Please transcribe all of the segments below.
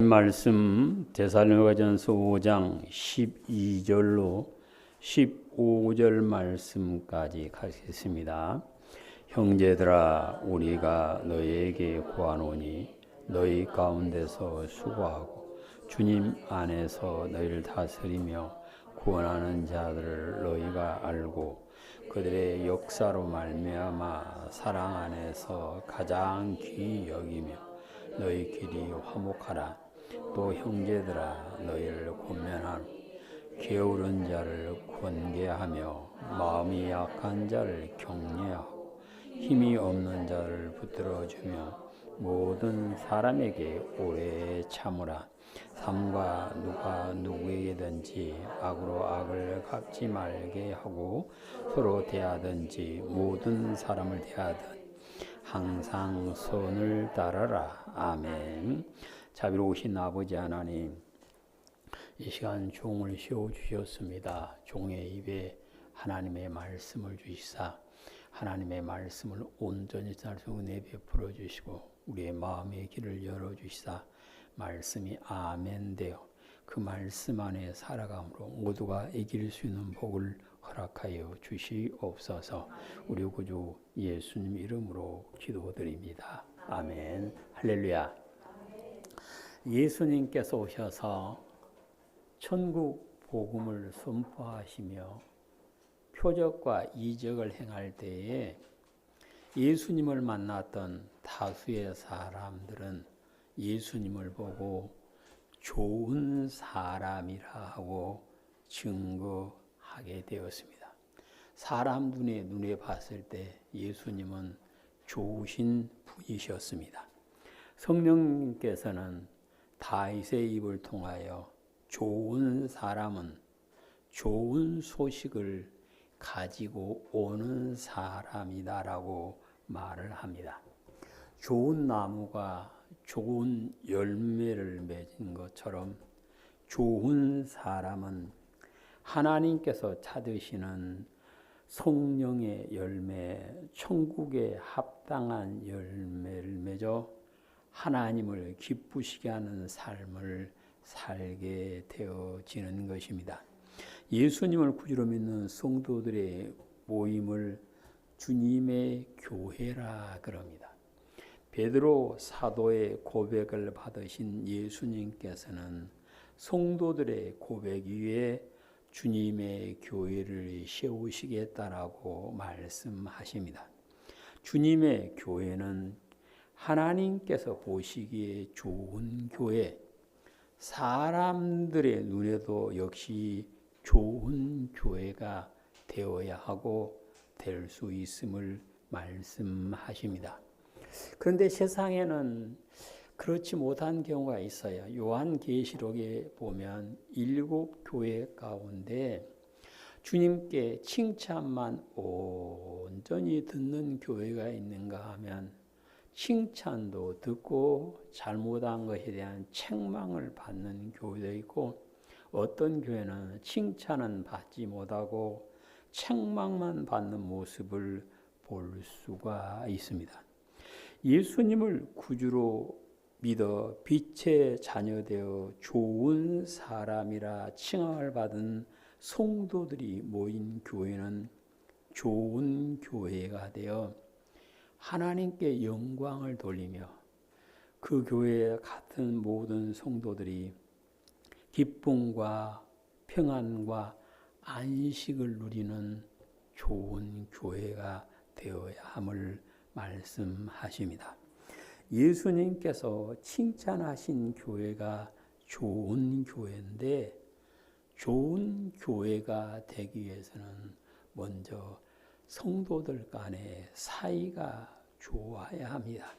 말씀 데살로니가전서 5장 12절로 15절 말씀까지 가겠습니다. 형제들아, 우리가 너희에게 구하노니 너희 가운데서 수고하고 주님 안에서 너희를 다스리며 구원하는 자들을 너희가 알고 그들의 역사로 말미암아 사랑 안에서 가장 귀히 여기며 너희끼리 화목하라. 또 형제들아, 너희를 권면하노. 게으른 자를 권계하며 마음이 약한 자를 격려하고 힘이 없는 자를 붙들어주며 모든 사람에게 오래 참으라. 삼가 누가 누구에게든지 악으로 악을 갚지 말게 하고 서로 대하든지 모든 사람을 대하든 항상 선을 따르라. 아멘. 자비로우신 아버지 하나님, 이 시간 종을 세워주셨습니다. 종의 입에 하나님의 말씀을 주시사 하나님의 말씀을 온전히 살수 은혜 베풀어 주시고 우리의 마음의 길을 열어주시사 말씀이 아멘 되어 그 말씀 안에 살아감으로 모두가 이길 수 있는 복을 허락하여 주시옵소서. 우리 구주 예수님 이름으로 기도드립니다. 아멘. 할렐루야. 예수님께서 오셔서 천국 복음을 선포하시며 표적과 이적을 행할 때에 예수님을 만났던 다수의 사람들은 예수님을 보고 좋은 사람이라 하고 증거하게 되었습니다. 사람 눈에 봤을 때 예수님은 좋으신 분이셨습니다. 성령님께서는 다윗의 입을 통하여 좋은 사람은 좋은 소식을 가지고 오는 사람이다라고 말을 합니다. 좋은 나무가 좋은 열매를 맺은 것처럼 좋은 사람은 하나님께서 찾으시는 성령의 열매, 천국에 합당한 열매를 맺어 하나님을 기쁘시게 하는 삶을 살게 되어지는 것입니다. 예수님을 구주로 믿는 성도들의 모임을 주님의 교회라 그럽니다. 베드로 사도의 고백을 받으신 예수님께서는 성도들의 고백 위에 주님의 교회를 세우시겠다라고 말씀하십니다. 주님의 교회는 하나님께서 보시기에 좋은 교회, 사람들의 눈에도 역시 좋은 교회가 되어야 하고 될 수 있음을 말씀하십니다. 그런데 세상에는 그렇지 못한 경우가 있어요. 요한계시록에 보면 7교회 가운데 주님께 칭찬만 온전히 듣는 교회가 있는가 하면 칭찬도 듣고 잘못한 것에 대한 책망을 받는 교회도 있고 어떤 교회는 칭찬은 받지 못하고 책망만 받는 모습을 볼 수가 있습니다. 예수님을 구주로 믿어 빛의 자녀되어 좋은 사람이라 칭함을 받은 성도들이 모인 교회는 좋은 교회가 되어 하나님께 영광을 돌리며 그 교회에 같은 모든 성도들이 기쁨과 평안과 안식을 누리는 좋은 교회가 되어야 함을 말씀하십니다. 예수님께서 칭찬하신 교회가 좋은 교회인데 좋은 교회가 되기 위해서는 먼저 성도들 간의 사이가 좋아야 합니다.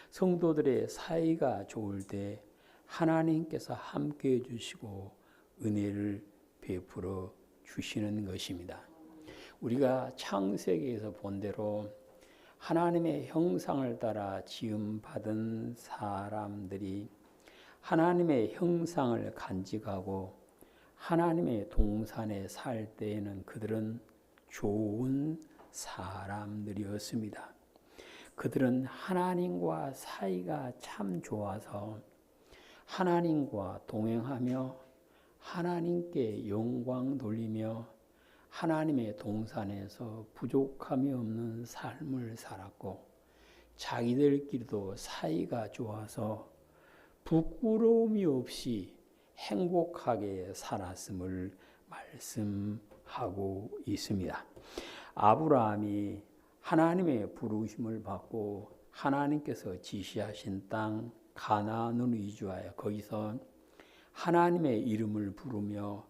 성도들의 사이가 좋을 때 하나님께서 함께해 주시고 은혜를 베풀어 주시는 것입니다. 우리가 창세기에서 본 대로 하나님의 형상을 따라 지음받은 사람들이 하나님의 형상을 간직하고 하나님의 동산에 살 때에는 그들은 좋은 사람들이었습니다. 그들은 하나님과 사이가 참 좋아서 하나님과 동행하며 하나님께 영광 돌리며 하나님의 동산에서 부족함이 없는 삶을 살았고 자기들끼리도 사이가 좋아서 부끄러움이 없이 행복하게 살았음을 말씀하고 있습니다. 아브라함이 하나님의 부르심을 받고 하나님께서 지시하신 땅 가나안으로 이주하여 거기서 하나님의 이름을 부르며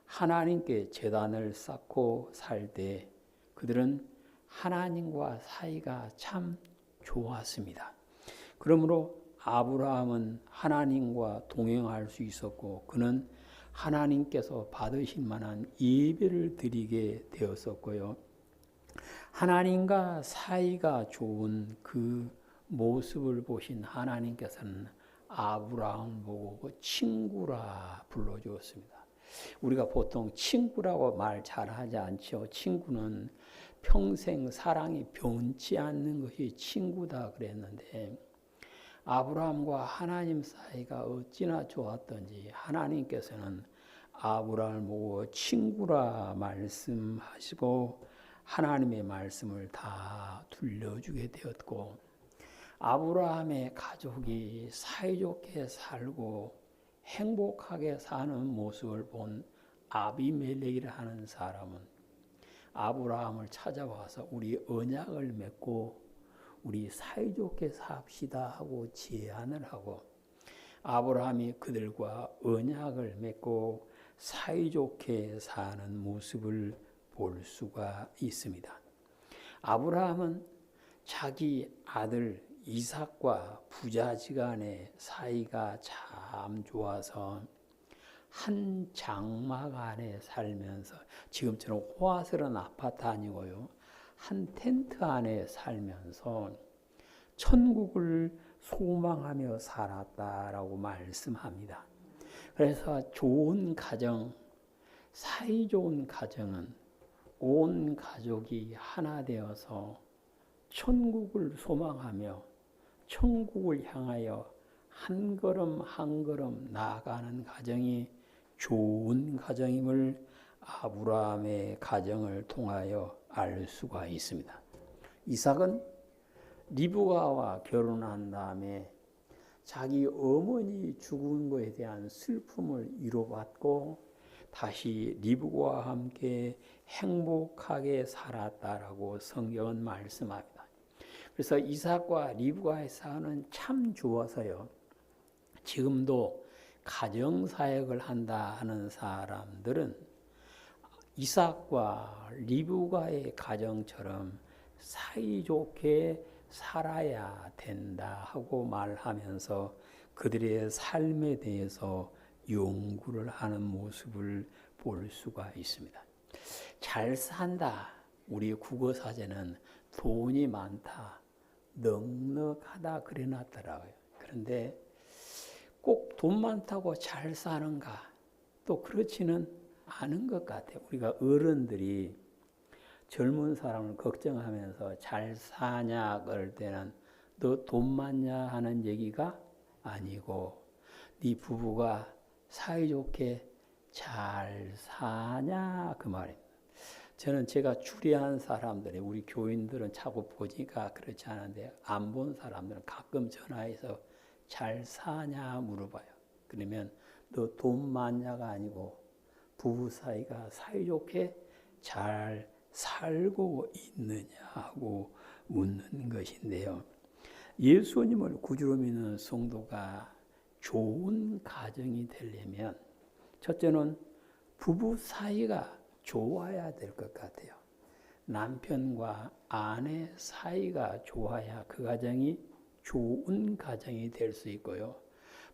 하나님께 제단을 쌓고 살 때 그들은 하나님과 사이가 참 좋았습니다. 그러므로 아브라함은 하나님과 동행할 수 있었고 그는 하나님께서 받으실 만한 예배를 드리게 되었었고요. 하나님과 사이가 좋은 그 모습을 보신 하나님께서는 아브라함을 보고 친구라 불러주었습니다. 우리가 보통 친구라고 말 잘하지 않죠. 친구는 평생 사랑이 변치 않는 것이 친구다 그랬는데 아브라함과 하나님 사이가 어찌나 좋았던지 하나님께서는 아브라함을 보고 친구라 말씀하시고 하나님의 말씀을 다 들려주게 되었고 아브라함의 가족이 사이좋게 살고 행복하게 사는 모습을 본 아비멜렉이라 하는 사람은 아브라함을 찾아와서 우리 언약을 맺고 우리 사이좋게 삽시다 하고 제안을 하고 아브라함이 그들과 언약을 맺고 사이좋게 사는 모습을 볼 수가 있습니다. 아브라함은 자기 아들 이삭과 부자지간의 사이가 참 좋아서 한 장막 안에 살면서 지금처럼 호화스러운 아파트 아니고요. 한 텐트 안에 살면서 천국을 소망하며 살았다라고 말씀합니다. 그래서 좋은 가정, 사이좋은 가정은 온 가족이 하나 되어서 천국을 소망하며 천국을 향하여 한 걸음 한 걸음 나아가는 가정이 좋은 가정임을 아브라함의 가정을 통하여 알 수가 있습니다. 이삭은 리브가와 결혼한 다음에 자기 어머니 죽은 것에 대한 슬픔을 위로받고 다시 리브가와 함께 행복하게 살았다라고 성경은 말씀합니다. 그래서 이삭과 리브가의 사이는 참 좋아서요. 지금도 가정사역을 한다 하는 사람들은 이삭과 리브가의 가정처럼 사이좋게 살아야 된다 하고 말하면서 그들의 삶에 대해서 연구를 하는 모습을 볼 수가 있습니다. 잘 산다. 우리 국어사전은 돈이 많다, 넉넉하다 그래놨더라고요. 그런데 꼭 돈 많다고 잘 사는가? 또 그렇지는 않은 것 같아요. 우리가 어른들이 젊은 사람을 걱정하면서 잘 사냐 그럴 때는 너 돈 많냐 하는 얘기가 아니고 네 부부가 사이좋게 잘 사냐 그 말입니다. 저는 제가 주례한 사람들이 우리 교인들은 자꾸 보니까 그렇지 않은데 안 본 사람들은 가끔 전화해서 잘 사냐 물어봐요. 그러면 너 돈 많냐가 아니고 부부 사이가 사이좋게 잘 살고 있느냐고 묻는 것인데요. 예수님을 구주로 믿는 성도가 좋은 가정이 되려면 첫째는 부부 사이가 좋아야 될 것 같아요. 남편과 아내 사이가 좋아야 그 가정이 좋은 가정이 될 수 있고요.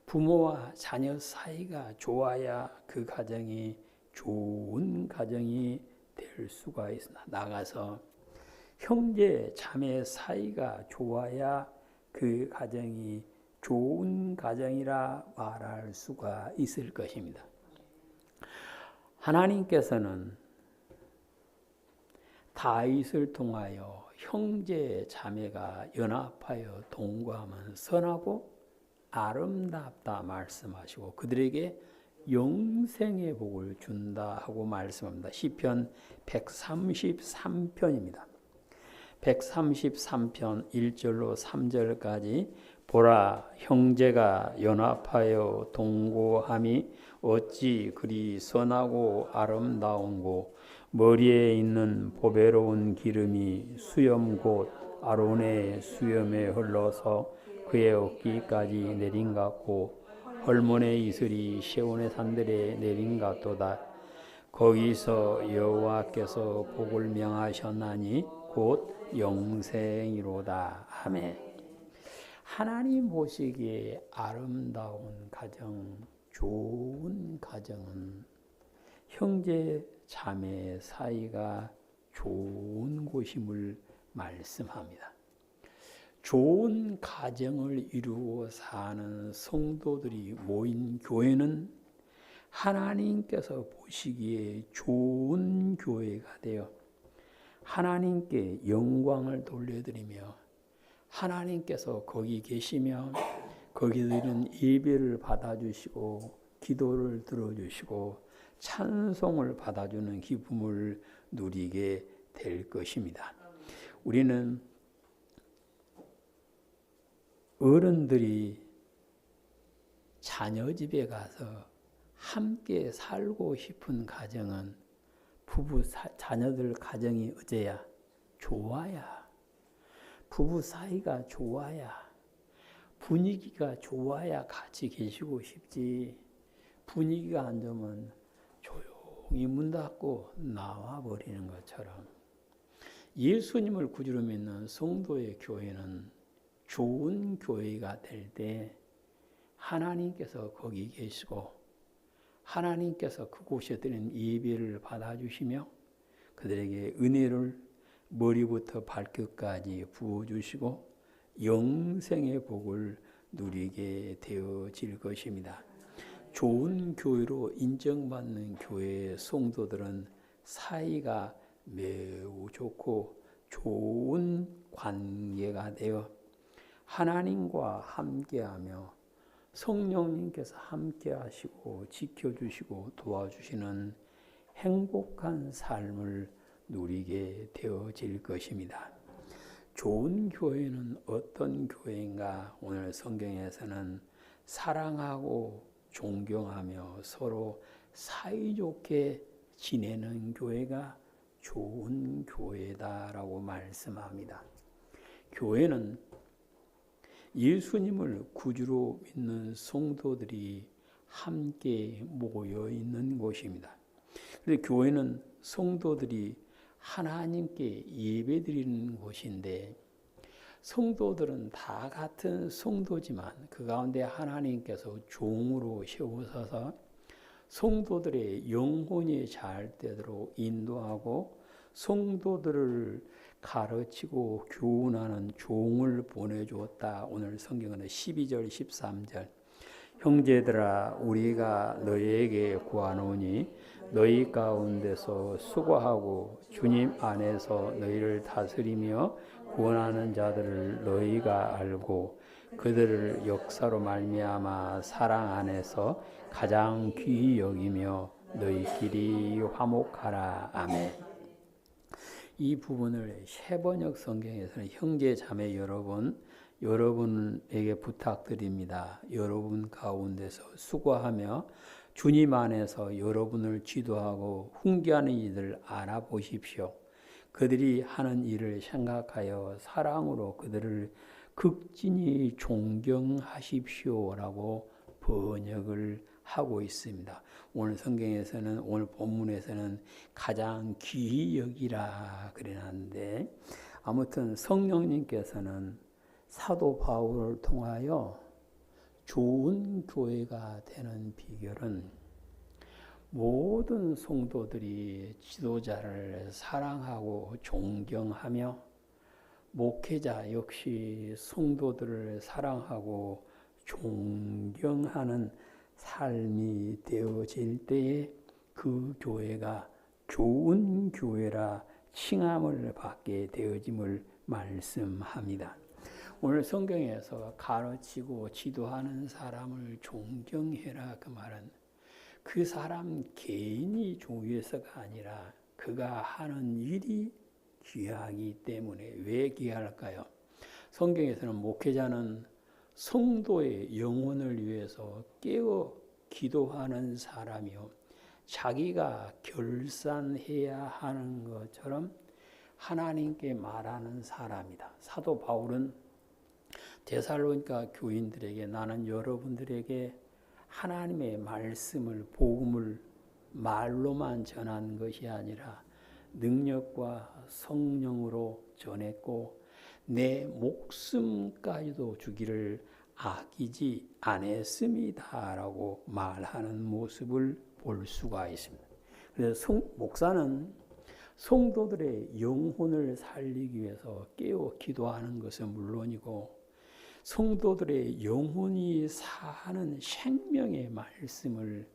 부모와 자녀 사이가 좋아야 그 가정이 좋은 가정이 될 수가 있으나 나가서 형제 자매 사이가 좋아야 그 가정이 좋은 가정이라 말할 수가 있을 것입니다. 하나님께서는 다윗을 통하여 형제 자매가 연합하여 동거하면 선하고 아름답다 말씀하시고 그들에게 영생의 복을 준다 하고 말씀합니다. 시편 133편입니다. 133편 1절로 3절까지 보라 형제가 연합하여 동거함이 어찌 그리 선하고 아름다운고 머리에 있는 보배로운 기름이 수염 곧 아론의 수염에 흘러서 그의 어깨까지 내린 같고 헐몬의 이슬이 시온의 산들에 내린 같도다. 거기서 여호와께서 복을 명하셨나니 곧 영생이로다. 아멘. 하나님 보시기에 아름다운 가정, 좋은 가정은 형제 자매 사이가 좋은 곳임을 말씀합니다. 좋은 가정을 이루어 사는 성도들이 모인 교회는 하나님께서 보시기에 좋은 교회가 되어 하나님께 영광을 돌려드리며 하나님께서 거기 계시며 거기들은 예배를 받아주시고 기도를 들어주시고 찬송을 받아주는 기쁨을 누리게 될 것입니다. 우리는 어른들이 자녀 집에 가서 함께 살고 싶은 가정은 자녀들 가정이 어째야? 좋아야. 부부 사이가 좋아야. 분위기가 좋아야 같이 계시고 싶지. 분위기가 안 좋으면 조용히 문 닫고 나와 버리는 것처럼 예수님을 구주로 믿는 성도의 교회는 좋은 교회가 될 때 하나님께서 거기 계시고 하나님께서 그곳에 드린 예배를 받아주시며 그들에게 은혜를 머리부터 발끝까지 부어주시고 영생의 복을 누리게 되어질 것입니다. 좋은 교회로 인정받는 교회의 성도들은 사이가 매우 좋고 좋은 관계가 되어 하나님과 함께하며 성령님께서 함께하시고 지켜주시고 도와주시는 행복한 삶을 누리게 되어질 것입니다. 좋은 교회는 어떤 교회인가? 오늘 성경에서는 사랑하고 존경하며 서로 사이좋게 지내는 교회가 좋은 교회다라고 말씀합니다. 교회는 예수님을 구주로 믿는 성도들이 함께 모여 있는 곳입니다. 그래서 교회는 성도들이 하나님께 예배드리는 곳인데 성도들은 다 같은 성도지만 그 가운데 하나님께서 종으로 세우셔서 성도들의 영혼이 잘 되도록 인도하고 성도들을 가르치고 교훈하는 종을 보내주었다. 오늘 성경은 12절 13절 형제들아 우리가 너희에게 구하노니 너희 가운데서 수고하고 주님 안에서 너희를 다스리며 구원하는 자들을 너희가 알고 그들을 역사로 말미암아 사랑 안에서 가장 귀히 여기며 너희끼리 화목하라. 아멘. 이 부분을 세번역 성경에서는 형제 자매 여러분에게 부탁드립니다. 여러분 가운데서 수고하며 주님 안에서 여러분을 지도하고 훈계하는 이들을 알아보십시오. 그들이 하는 일을 생각하여 사랑으로 그들을 극진히 존경하십시오라고 번역을 하고 있습니다. 오늘 성경에서는 오늘 본문에서는 가장 귀히 여기라 그래놨는데 아무튼 성령님께서는 사도 바울을 통하여 좋은 교회가 되는 비결은 모든 성도들이 지도자를 사랑하고 존경하며 목회자 역시 성도들을 사랑하고 존경하는 삶이 되어질 때에 그 교회가 좋은 교회라 칭함을 받게 되어짐을 말씀합니다. 오늘 성경에서 가르치고 지도하는 사람을 존경해라 그 말은 그 사람 개인이 중요해서가 아니라 그가 하는 일이 귀하기 때문에. 왜 귀할까요? 성경에서는 목회자는 성도의 영혼을 위해서 깨어 기도하는 사람이요, 자기가 결산해야 하는 것처럼 하나님께 말하는 사람이다. 사도 바울은 데살로니가 교인들에게 나는 여러분들에게 하나님의 말씀을, 복음을 말로만 전한 것이 아니라 능력과 성령으로 전했고 내 목숨까지도 주기를 아끼지 않았습니다 라고 말하는 모습을 볼 수가 있습니다. 그래서 목사는 성도들의 영혼을 살리기 위해서 깨어 기도하는 것은 물론이고 성도들의 영혼이 사는 생명의 말씀을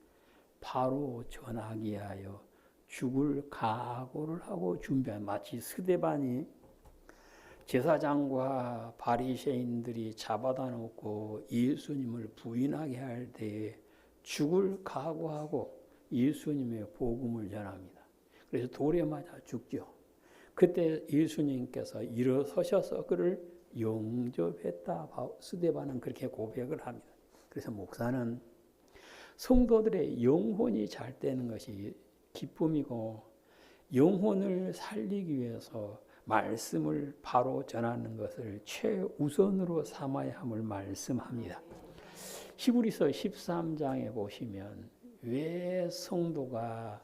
바로 전하기 위하여 죽을 각오를 하고 준비한, 마치 스데반이 제사장과 바리새인들이 잡아다 놓고 예수님을 부인하게 할 때에 죽을 각오하고 예수님의 복음을 전합니다. 그래서 돌에 맞아 죽죠. 그때 예수님께서 일어서셔서 그를 영접했다. 스데반은 그렇게 고백을 합니다. 그래서 목사는 성도들의 영혼이 잘 되는 것이 기쁨이고 영혼을 살리기 위해서 말씀을 바로 전하는 것을 최우선으로 삼아야 함을 말씀합니다. 히브리서 13장에 보시면 왜 성도가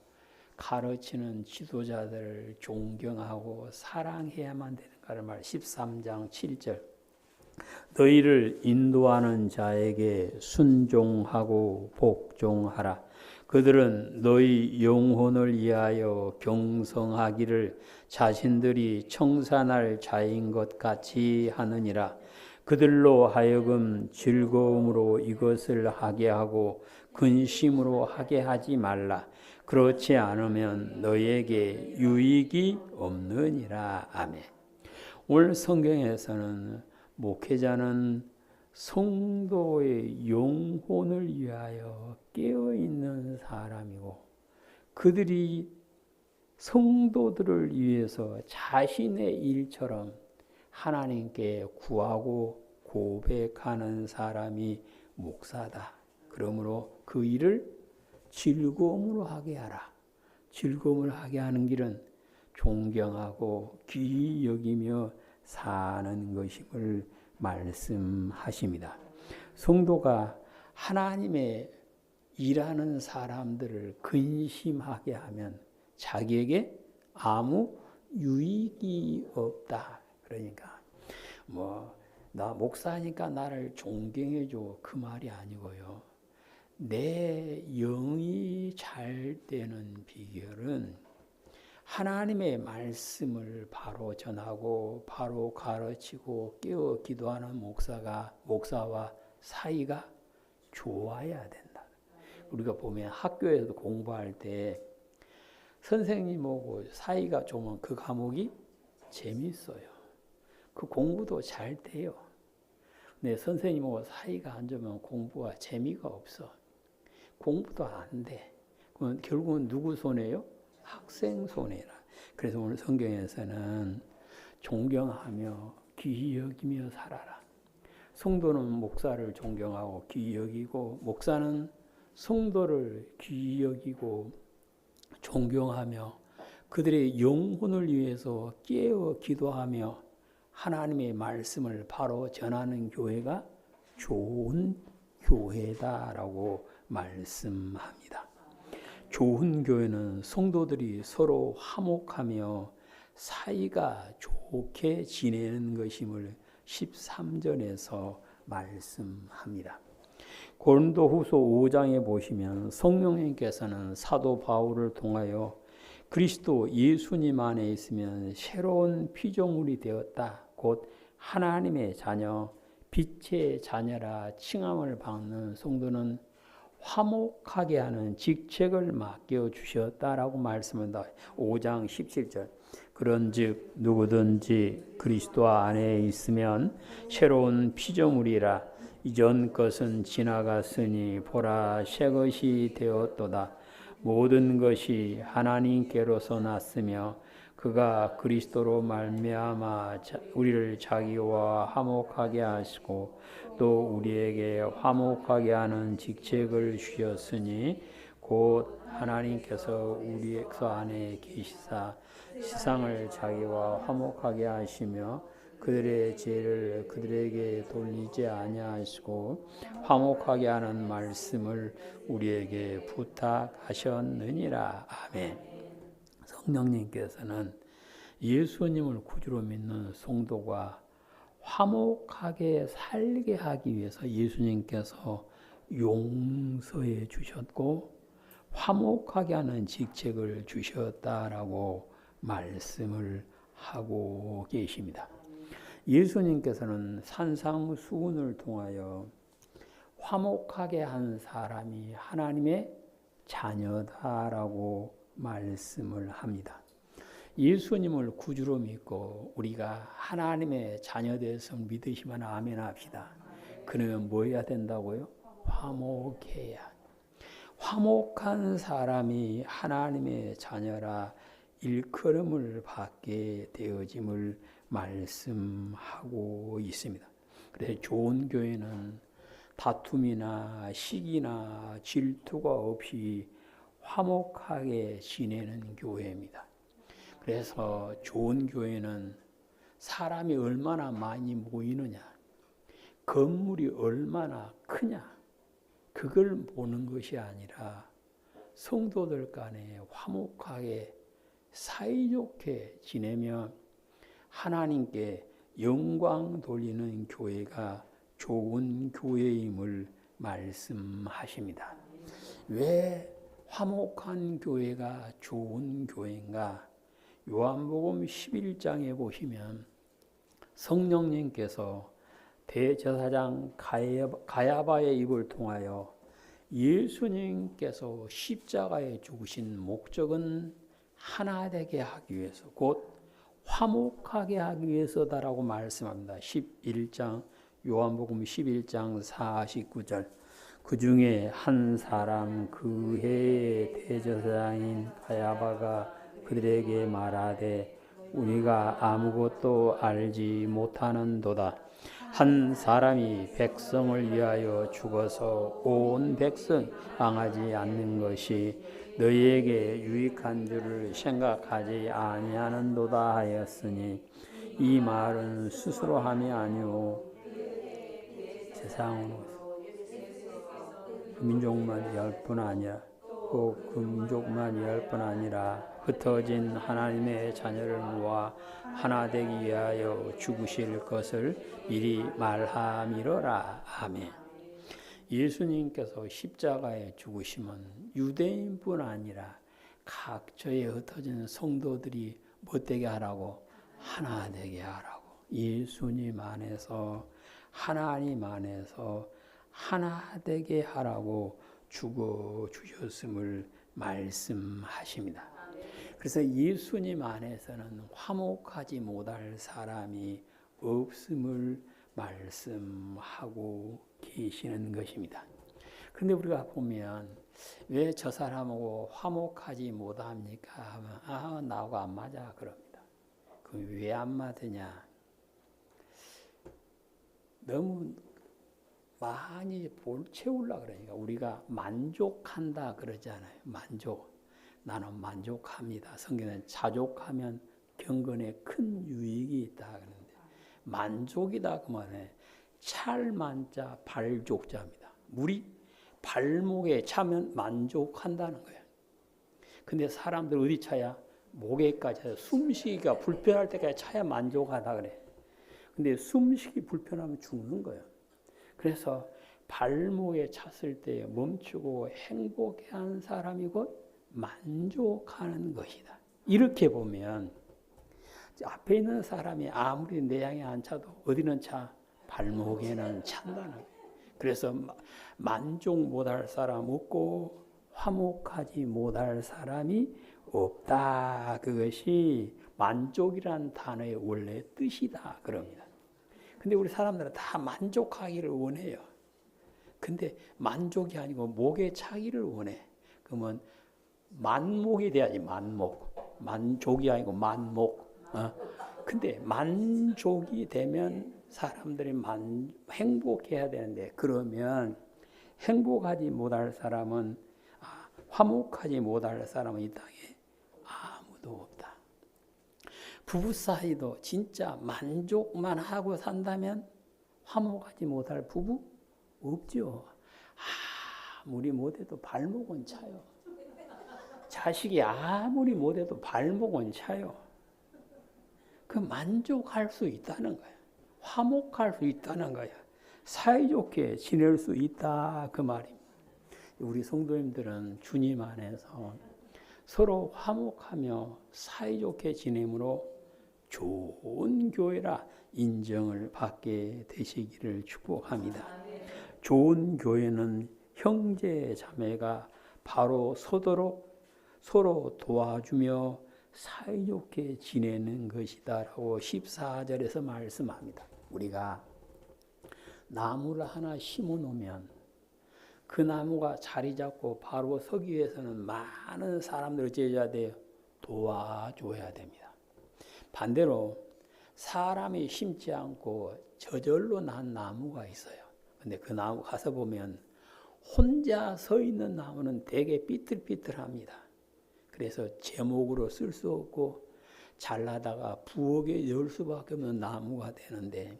가르치는 지도자들을 존경하고 사랑해야만 되는가를 말. 13장 7절 너희를 인도하는 자에게 순종하고 복종하라. 그들은 너희 영혼을 위하여 경성하기를 자신들이 청산할 자인 것 같이 하느니라. 그들로 하여금 즐거움으로 이것을 하게 하고 근심으로 하게 하지 말라. 그렇지 않으면 너희에게 유익이 없느니라. 아멘. 오늘 성경에서는 목회자는 성도의 영혼을 위하여 깨어있는 사람이고 그들이 성도들을 위해서 자신의 일처럼 하나님께 구하고 고백하는 사람이 목사다. 그러므로 그 일을 즐거움으로 하게 하라. 즐거움을 하게 하는 길은 존경하고 귀히 여기며 사는 것임을 말씀하십니다. 성도가 하나님의 일하는 사람들을 근심하게 하면 자기에게 아무 유익이 없다. 그러니까 나 목사니까 나를 존경해줘 그 말이 아니고요. 내 영이 잘 되는 비결은 하나님의 말씀을 바로 전하고 바로 가르치고 깨어 기도하는 목사와 사이가 좋아야 된다. 우리가 보면 학교에서도 공부할 때 선생님하고 사이가 좋으면 그 과목이 재밌어요. 그 공부도 잘 돼요. 근데 선생님하고 사이가 안 좋으면 공부가 재미가 없어. 공부도 안 돼. 그럼 결국은 누구 손해요? 학생 손해라. 그래서 오늘 성경에서는 존경하며 귀히 여기며 살아라. 성도는 목사를 존경하고 귀히 여기고 목사는 성도를 귀히 여기고 존경하며 그들의 영혼을 위해서 깨어 기도하며 하나님의 말씀을 바로 전하는 교회가 좋은 교회다라고 말씀합니다. 좋은 교회는 성도들이 서로 화목하며 사이가 좋게 지내는 것임을 13절에서 말씀합니다. 고린도후서 5장에 보시면 성령님께서는 사도 바울을 통하여 그리스도 예수님 안에 있으면 새로운 피조물이 되었다. 곧 하나님의 자녀, 빛의 자녀라 칭함을 받는 성도는 화목하게 하는 직책을 맡겨주셨다라고 말씀합니다. 5장 17절. 그런즉 누구든지 그리스도 안에 있으면 새로운 피조물이라 이전 것은 지나갔으니 보라 새 것이 되었도다. 모든 것이 하나님께로서 났으며 그가 그리스도로 말미암아 우리를 자기와 화목하게 하시고 또 우리에게 화목하게 하는 직책을 주셨으니 곧 하나님께서 우리 안에 계시사 세상을 자기와 화목하게 하시며 그들의 죄를 그들에게 돌리지 아니하시고 화목하게 하는 말씀을 우리에게 부탁하셨느니라. 아멘. 성령님께서는 예수님을 구주로 믿는 성도가 화목하게 살게 하기 위해서 예수님께서 용서해 주셨고 화목하게 하는 직책을 주셨다라고 말씀을 하고 계십니다. 예수님께서는 산상수훈을 통하여 화목하게 한 사람이 하나님의 자녀다라고 말씀을 합니다. 예수님을 구주로 믿고 우리가 하나님의 자녀되어서 믿으시면 아멘 합시다. 그러면 뭐 해야 된다고요? 화목해야. 화목한 사람이 하나님의 자녀라 일컬음을 받게 되어짐을 말씀하고 있습니다. 그래서 좋은 교회는 다툼이나 시기나 질투가 없이 화목하게 지내는 교회입니다. 그래서 좋은 교회는 사람이 얼마나 많이 모이느냐, 건물이 얼마나 크냐, 그걸 보는 것이 아니라 성도들 간에 화목하게 사이좋게 지내며 하나님께 영광 돌리는 교회가 좋은 교회임을 말씀하십니다. 왜 화목한 교회가 좋은 교회인가? 요한복음 11장에 보시면 성령님께서 대제사장 가야바의 입을 통하여 예수님께서 십자가에 죽으신 목적은 하나 되게 하기 위해서 곧 화목하게 하기 위해서다라고 말씀합니다. 11장 요한복음 11장 49절. 그 중에 한 사람 그 해의 대제사장인 가야바가 그들에게 말하되 우리가 아무것도 알지 못하는도다. 한 사람이 백성을 위하여 죽어서 온 백성 망하지 않는 것이 너희에게 유익한 줄을 생각하지 아니하는도다 하였으니 이 말은 스스로 함이 아니오 세상으로 민족만 위할 뿐 아니라 그 민족만 위할 뿐 아니라 흩어진 하나님의 자녀를 모아 하나 되기 위하여 죽으실 것을 미리 말함이로라. 아멘. 예수님께서 십자가에 죽으시면 유대인뿐 아니라 각처에 흩어진 성도들이 못되게 하라고 하나 되게 하라고 예수님 안에서 하나님 안에서 하나 되게 하라고 죽어 주셨음을 말씀하십니다. 그래서 예수님 안에서는 화목하지 못할 사람이 없음을 말씀하고 계시는 것입니다. 그런데 우리가 보면 왜 저 사람하고 화목하지 못합니까? 하면 나하고 안 맞아 그럽니다. 그럼 왜 안 맞으냐? 너무 많이 채우려고 그러니까 우리가 만족한다 그러잖아요. 만족. 나는 만족합니다. 성경은 자족하면 경건에 큰 유익이 있다 그러는데 만족이다 그러면 찰만자 발족자입니다. 물이 발목에 차면 만족한다는 거예요. 근데 사람들 어디 차야? 목에까지 숨쉬기가 불편할 때까지 차야 만족하다 그래. 근데 숨쉬기 불편하면 죽는 거예요. 그래서 발목에 찼을 때 멈추고 행복해하는 사람이 곧 만족하는 것이다. 이렇게 보면 앞에 있는 사람이 아무리 내 향해 안 차도 어디는 차? 발목에는 찬다는 거예요. 그래서 만족 못할 사람 없고 화목하지 못할 사람이 없다. 그것이 만족이란 단어의 원래 뜻이다. 그럽니다. 근데 우리 사람들은 다 만족하기를 원해요. 근데 만족이 아니고 목에 차기를 원해. 그러면 만목이 돼야지. 만족이 아니고 만목. 근데 만족이 되면 사람들이 행복해야 되는데, 그러면 행복하지 못할 사람은, 화목하지 못할 사람은 이 땅에 아무도 없다. 부부 사이도 진짜 만족만 하고 산다면 화목하지 못할 부부 없죠. 아무리 못해도 발목은 차요. 자식이 아무리 못해도 발목은 차요. 그 만족할 수 있다는 거야. 화목할 수 있다는 거야. 사이좋게 지낼 수 있다. 그 말입니다. 우리 성도님들은 주님 안에서 서로 화목하며 사이좋게 지내므로 좋은 교회라 인정을 받게 되시기를 축복합니다. 좋은 교회는 형제 자매가 바로 서도록 서로 도와주며 사이좋게 지내는 것이다라고 14절에서 말씀합니다. 우리가 나무를 하나 심어 놓으면 그 나무가 자리 잡고 바로 서기 위해서는 많은 사람들을 어찌해야 돼요? 도와줘야 됩니다. 반대로 사람이 심지 않고 저절로 난 나무가 있어요. 근데 그 나무 가서 보면 혼자 서 있는 나무는 되게 삐뚤삐뚤합니다. 그래서 제목으로 쓸 수 없고 잘라다가 부엌에 열 수밖에 없는 나무가 되는데,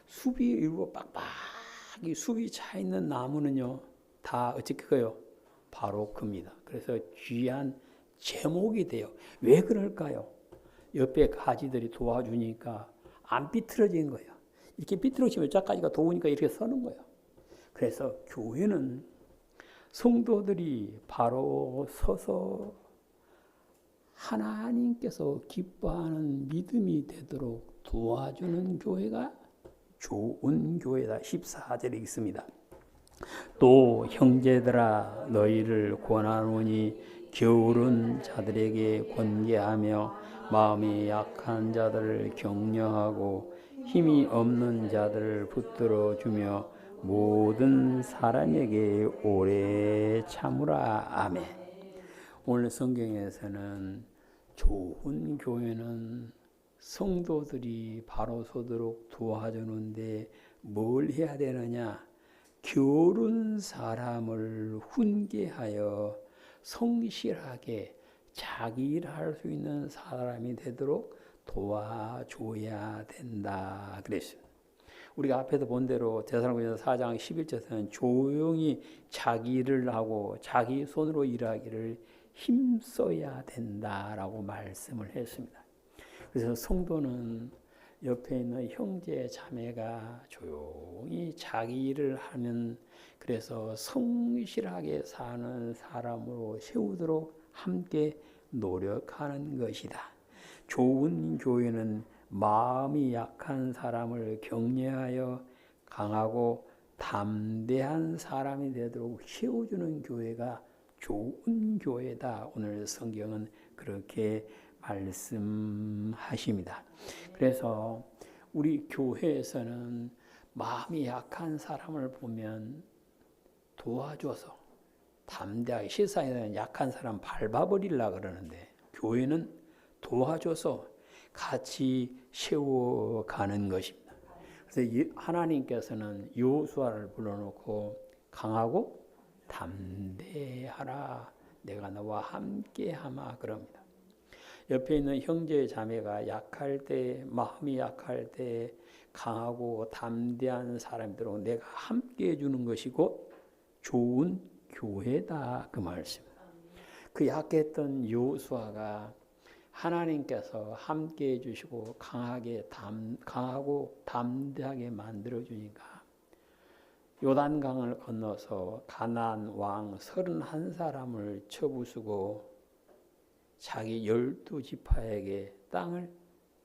숲이 이루고 빡빡이 숲이 차 있는 나무는요, 다 어떻게 커요? 바로 큽니다. 그래서 귀한 제목이 돼요. 왜 그럴까요? 옆에 가지들이 도와주니까 안 삐뚤어진 거예요. 이렇게 삐뚤어지면 저까지가 도우니까 이렇게 서는 거예요. 그래서 교회는 성도들이 바로 서서 하나님께서 기뻐하는 믿음이 되도록 도와주는 교회가 좋은 교회다. 14절에 있습니다. 또 형제들아 너희를 권하노니 게으른 자들에게 권계하며 마음이 약한 자들을 격려하고 힘이 없는 자들을 붙들어 주며 모든 사람에게 오래 참으라. 아멘. 오늘 성경에서는 좋은 교회는 성도들이 바로 서도록 도와주는데 뭘 해야 되느냐? 게으른 사람을 훈계하여 성실하게 자기 일을 할 수 있는 사람이 되도록 도와줘야 된다. 그랬어요. 우리가 앞에서 본 대로 데살로니가서 4장 11절에서는 조용히 자기 일을 하고 자기 손으로 일하기를 힘써야 된다라고 말씀을 했습니다. 그래서 성도는 옆에 있는 형제 자매가 조용히 자기 일을 하는, 그래서 성실하게 사는 사람으로 세우도록 함께 노력하는 것이다. 좋은 교회는 마음이 약한 사람을 격려하여 강하고 담대한 사람이 되도록 세워주는 교회가 좋은 교회다. 오늘 성경은 그렇게 말씀하십니다. 그래서 우리 교회에서는 마음이 약한 사람을 보면 도와줘서 담대하게, 세상에는 약한 사람 밟아버리려고 그러는데 교회는 도와줘서 같이 세워가는 것입니다. 그래서 하나님께서는 여호수아를 불러놓고 강하고 담대하라, 내가 너와 함께하마 그럽니다. 옆에 있는 형제 자매가 약할 때, 마음이 약할 때 강하고 담대한 사람들로 내가 함께 해주는 것이 곧 좋은 교회다. 그 말씀. 그 약했던 여호수아가 하나님께서 함께 해주시고 강하고 담대하게 만들어주니까 요단강을 건너서 가나안 왕 31사람을 쳐부수고 자기 12지파에게 땅을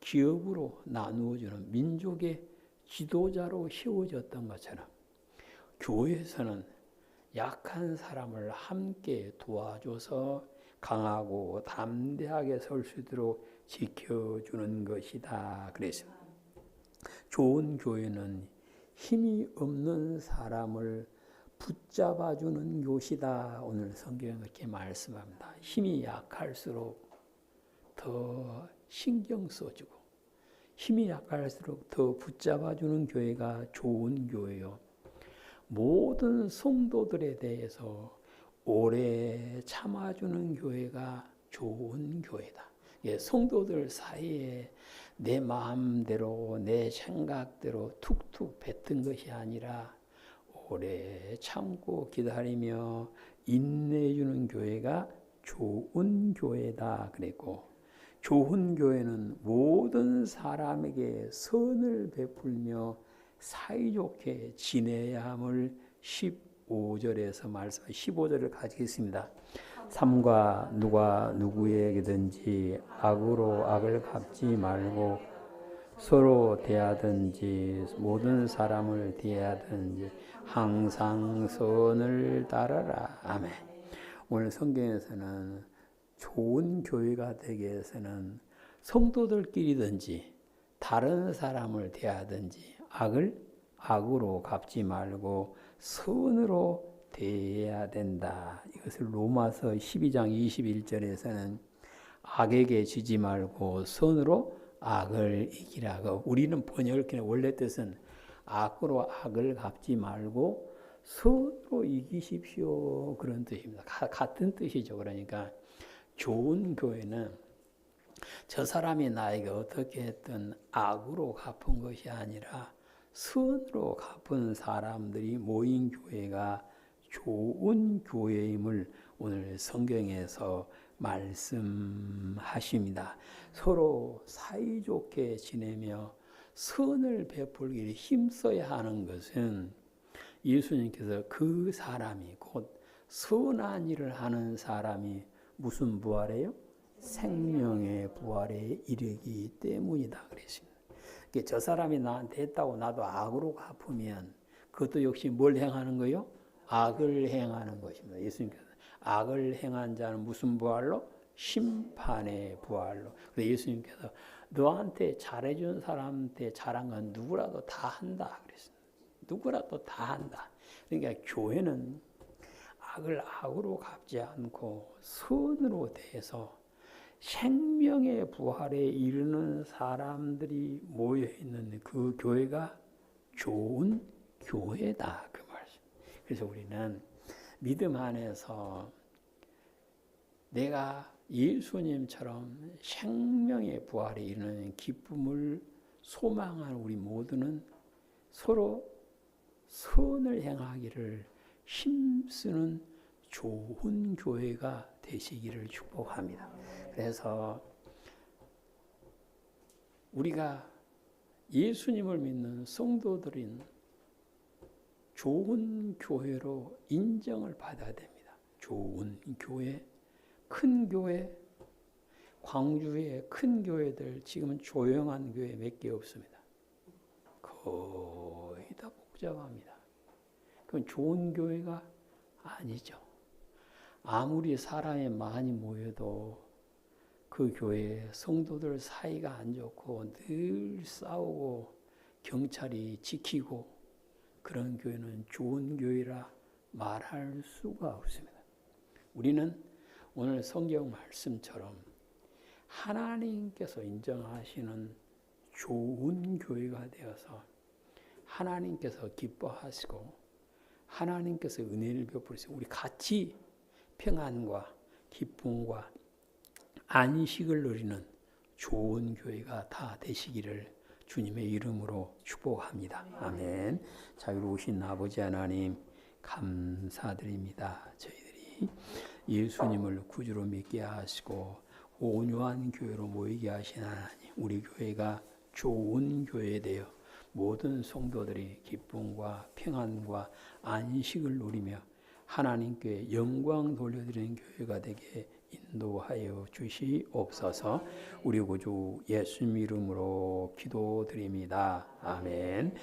기업으로 나누어주는 민족의 지도자로 세워졌던 것처럼 교회에서는 약한 사람을 함께 도와줘서 강하고 담대하게 설 수 있도록 지켜주는 것이다. 그랬습니다. 좋은 교회는 힘이 없는 사람을 붙잡아주는 곳이다. 오늘 성경은 그렇게 말씀합니다. 힘이 약할수록 더 신경 써주고 힘이 약할수록 더 붙잡아주는 교회가 좋은 교회요. 모든 성도들에 대해서 오래 참아주는 교회가 좋은 교회다. 성도들 사이에 내 마음대로 내 생각대로 툭툭 뱉은 것이 아니라 오래 참고 기다리며 인내해주는 교회가 좋은 교회다 그랬고, 좋은 교회는 모든 사람에게 선을 베풀며 사이좋게 지내야 함을 15절에서 말씀, 15절을 가지겠습니다. 삼가 누가 누구에게든지 악으로 악을 갚지 말고 서로 대하든지 모든 사람을 대하든지 항상 선을 따르라. 아멘. 오늘 성경에서는 좋은 교회가 되기 위해서는 성도들끼리든지 다른 사람을 대하든지 악을 악으로 갚지 말고 선으로 대해야 된다. 이것을 로마서 12장 21절에서는 악에게 지지 말고 선으로 악을 이기라고. 우리는 번역기는 원래 뜻은 악으로 악을 갚지 말고 선으로 이기십시오. 그런 뜻입니다. 같은 뜻이죠. 그러니까 좋은 교회는 저 사람이 나에게 어떻게 했든 악으로 갚은 것이 아니라 선으로 갚은 사람들이 모인 교회가 좋은 교회임을 오늘 성경에서 말씀하십니다. 서로 사이좋게 지내며 선을 베풀기를 힘써야 하는 것은 예수님께서 그 사람이 곧 선한 일을 하는 사람이 무슨 부활이에요? 생명의 부활에 이르기 때문이다 그랬습니다. 저 사람이 나한테 했다고 나도 악으로 갚으면 그것도 역시 뭘 행하는 거예요? 악을 행하는 것입니다. 예수님께서 악을 행한 자는 무슨 부활로? 심판의 부활로. 그래서 예수님께서 너한테 잘해준 사람한테 잘한 건 누구라도 다 한다 그랬습니다. 누구라도 다 한다. 그러니까 교회는 악을 악으로 갚지 않고 선으로 대해서 생명의 부활에 이르는 사람들이 모여있는 그 교회가 좋은 교회다 그 말씀. 그래서 우리는 믿음 안에서 내가 예수님처럼 생명의 부활에 이르는 기쁨을 소망하는 우리 모두는 서로 선을 행하기를 힘쓰는 좋은 교회가 되시기를 축복합니다. 그래서 우리가 예수님을 믿는 성도들인 좋은 교회로 인정을 받아야 됩니다. 좋은 교회, 큰 교회, 광주의 큰 교회들 지금은 조용한 교회 몇 개 없습니다. 거의 다 복잡합니다. 그건 좋은 교회가 아니죠. 아무리 사람이 많이 모여도 그 교회에 성도들 사이가 안 좋고 늘 싸우고 경찰이 지키고 그런 교회는 좋은 교회라 말할 수가 없습니다. 우리는 오늘 성경 말씀처럼 하나님께서 인정하시는 좋은 교회가 되어서 하나님께서 기뻐하시고 하나님께서 은혜를 베푸시고 우리 같이 평안과 기쁨과 안식을 누리는 좋은 교회가 다 되시기를 주님의 이름으로 축복합니다. 아멘. 자유로우신 아버지 하나님 감사드립니다. 저희들이 예수님을 구주로 믿게 하시고 온유한 교회로 모이게 하신 하나님, 우리 교회가 좋은 교회 되어 모든 성도들이 기쁨과 평안과 안식을 누리며 하나님께 영광 돌려드리는 교회가 되게 인도하여 주시옵소서. 우리 구주 예수님 이름으로 기도드립니다. 아멘.